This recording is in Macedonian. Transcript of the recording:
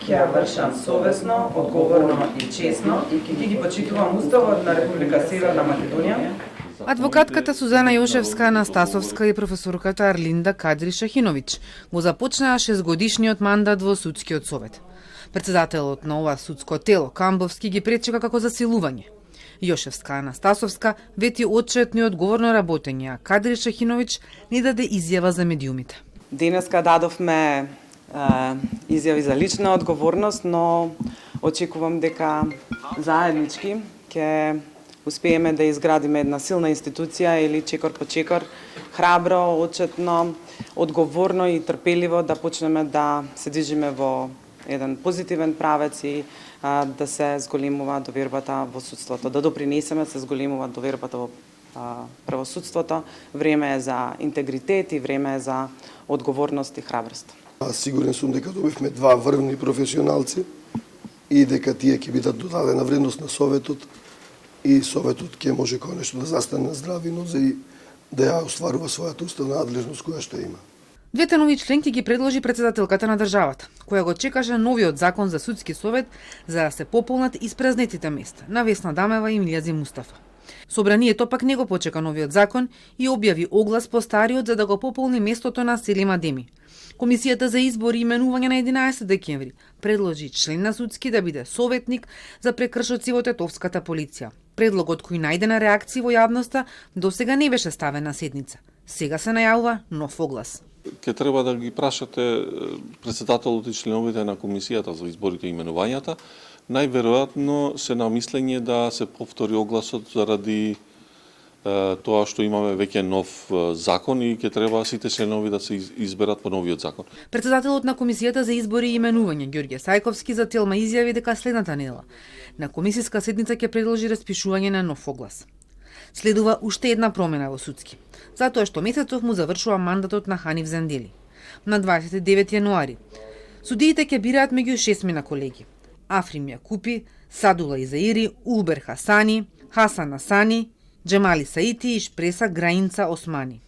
ќе ја вршам совесно, одговорно и честно и ќе ги почитувам Уставот на Република Северна Македонија. Адвокатката Сузана Јошевска-Анастасовска и професорката Арлинда Кадри-Шахиновиќ го започнаа 6-годишниот мандат во Судскиот совет. Председателот на ова судско тело, Камбовски, ги пречека како засилување. Јошевска-Анастасовска вети отчетно и одговорно работење, а Кадри-Шахиновиќ ни даде изјава за медиумите. Денеска дадовме изјави за лична одговорност, но очекувам дека заеднички ќе успееме да изградиме една силна институција или чекор по чекор, храбро, отчетно, одговорно и трпеливо да почнеме да се движиме во еден позитивен правец и да се зголемува довербата во судството, да допринесеме се зголемува довербата во правосудството. Време е за интегритет и време е за одговорност и храброст. Сигурен сум дека добивме два врвни професионалци и дека тие ќе бидат додадена вредност на Советот и Советот ќе може конечно да застане на здрави нозе и да ја остварува својата уставна надлежност која што има. Двете нови членки ги предложи председателката на државата, која го чекаше новиот закон за судски совет за да се пополнат испразнетите места на Весна Дамева и Милјази Мустафа. Собранието пак не го почека новиот закон и објави оглас по стариот за да го пополни местото на Селим Адеми. Комисијата за избори и именување на 11 декември предложи член на судски да биде советник за прекршоци во тетовската полиција. Предлогот кој најде на реакции во јавноста досега не беше ставен на седница. Сега се најавува нов оглас. Ке треба да ги прашате председателот и членовите на комисијата за изборите и именувањата. Најверојатно се на мислење да се повтори огласот заради тоа што имаме веќе нов закон и ќе треба сите членови да се изберат по новиот закон. Председателот на комисијата за избори и именување Ѓорѓе Сајковски за Телма изјави дека следната недела на комисијска седница ќе предложи распишување на нов оглас. Следува уште една промена во судски, затоа што месецов му завршува мандатот на Ханиф Зендели. На 29 јануари судиите ќе бираат меѓу 6 колеги: Африм Јакупи, Садула Изаири, Улбер Хасани, Хасан Асани, Джемали Саити и Шпреса Граинца Османи.